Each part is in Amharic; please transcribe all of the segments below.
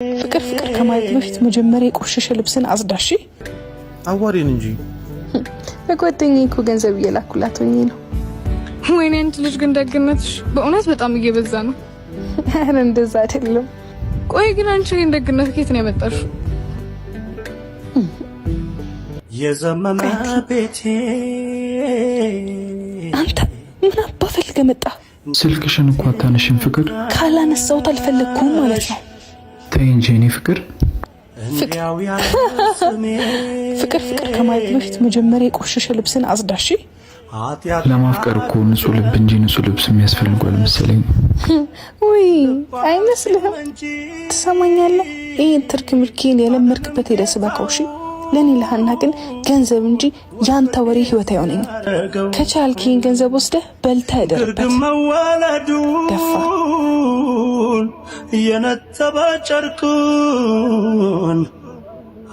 ፍቅር ከማለት በፊት መጀመሪያ የቆሸሸ ልብስን አጽዳሽ። አዋሪን እንጂ በጓደኛዬ እኮ ገንዘብ እየላኩላት ሆኜ ነው። ወይኔ አንቺ ልጅ ግን ደግነትሽ በእውነት በጣም እየበዛ ነው። ኧረ እንደዛ አይደለም። ቆይ ግን አንቺ ይሄን ደግነት ከየት ነው ያመጣሽው? የዘመመ ቤቴ አንተ ምን አባ ፈልገህ መጣ? ስልክሽን እንኳን አታነሺም ፍቅር? ካላነሳሁት አልፈለኩም ማለት ነው። ተይ እንጂ እኔ ፍቅር ፍቅር ከማለት በፊት መጀመሪያ የቆሸሸ ልብስን አጽዳሽ። ለማፍቀር እኮ ንጹህ ልብ እንጂ ንጹህ ልብስ የሚያስፈልገው መሰለኝ። ወይ አይመስልህም? ትሰማኛለህ? ይሄን ትርክ ምርኪን የለመድክበት ሄደህ ስበካው። እሺ ለኔ ለሃና ግን ገንዘብ እንጂ ያንተ ወሬ ህይወት አይሆነኝም። ከቻልኪን ገንዘብ ወስደህ በልተህ እደርበት። ደፋ የነጠበ ጨርቁን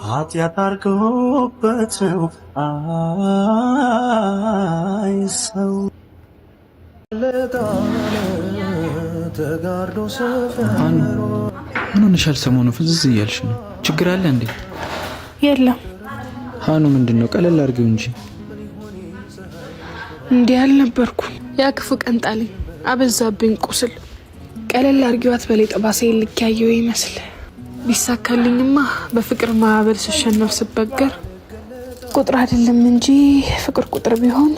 ኃጢአት አድርጎበት ነው አይ ሰው ተጋርዶ ሰፈሩ። ምን ሆነሻል? ሰሞኑን ፍዝዝ እያልሽ ነው። ችግር አለ እንዴ? የለም ሃኑ ምንድነው? ቀለል አድርገው እንጂ። እንዲህ አልነበርኩ። ያ ክፉ ቀን ጣለኝ፣ አበዛብኝ ቁስል። ቀለል አድርጊዋት በላይ ጠባሳ ልክ ያየው ይመስል ቢሳካልኝማ በፍቅር ማዕበል ስሸነፍ ስበገር ቁጥር አይደለም እንጂ ፍቅር ቁጥር ቢሆን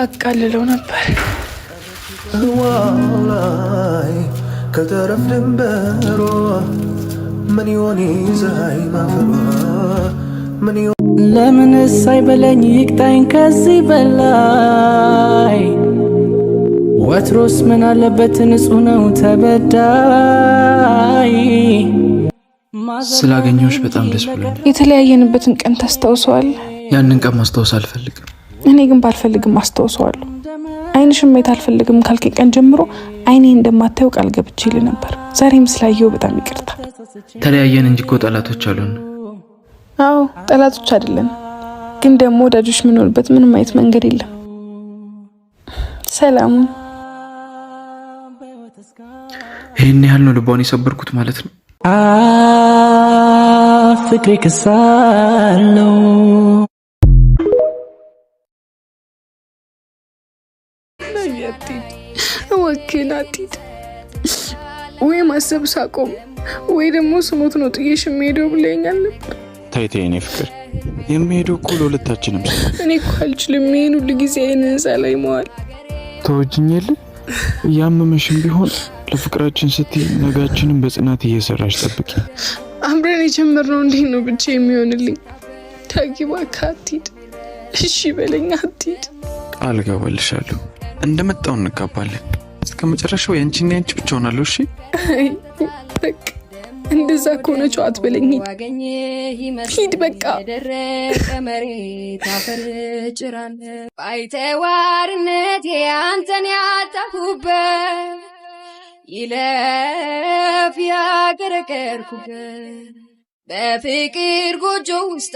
አቃልለው ነበር። ዋላይ ከተረፍ ድንበሮ ምን ይሆን ይዛይ ማፈሯ ምን ይሆን ለምንስ አይበለኝ ይቅጣኝ ከዚህ በላይ ወትሮስ ምን አለበት ንጹህ ነው ተበዳይ። ስላገኘሁሽ በጣም ደስ ብሎኛል። የተለያየንበትን ቀን ታስታውሰዋለህ? ያንን ቀን ማስታወስ አልፈልግም። እኔ ግን ባልፈልግም አስታውሰዋለሁ። አይንሽም ማየት አልፈልግም ካልከ ቀን ጀምሮ አይኔ እንደማታየው ቃል ገብቼልህ ነበር። ዛሬም ስላየው በጣም ይቅርታ። ተለያየን እንጂ እኮ ጠላቶች አሉን። አዎ ጠላቶች አይደለን፣ ግን ደግሞ ወዳጆች የምንሆንበት ምንም አይነት መንገድ የለም። ሰላሙን ይሄን ያህል ነው ልቧን የሰበርኩት ማለት ነው። ፍቅሬ ከሳለው ወኪናቲት ወይ ማሰብ ሳቆም ወይ ደግሞ ስሞት ነው ጥዬሽ የምሄደው ብለኛል ነበር። ታይቴ እኔ ፍቅር የሚሄደው እኮ ለሁለታችንም። እኔ እኮ አልችልም ይሄን ሁሉ ጊዜ አይንን ሳላይ መዋል። ተወጅኝል ያመመሽም ቢሆን ለፍቅራችን ስትይ ነጋችንን በጽናት እየሰራሽ ጠብቂ። አምረን የጀመርነው እንዴት ነው ብቻ የሚሆንልኝ? ታጊባ ካቲድ እሺ በለኛ አትሂድ። ቃል ገባልሻለሁ እንደመጣው እንጋባለን። እስከ መጨረሻው ያንቺና ያንቺ ብቻ ሆናለሁ። እሺ በቃ እንደዛ ከሆነ ጨዋት በለኝ። ሂድ በቃ። ደረቀ መሬት አፈር ጭራን ባይተዋርነት አንተን ያጣሁበት ይለፍ ያገረገርኩበት በፍቅር ጎጆ ውስጥ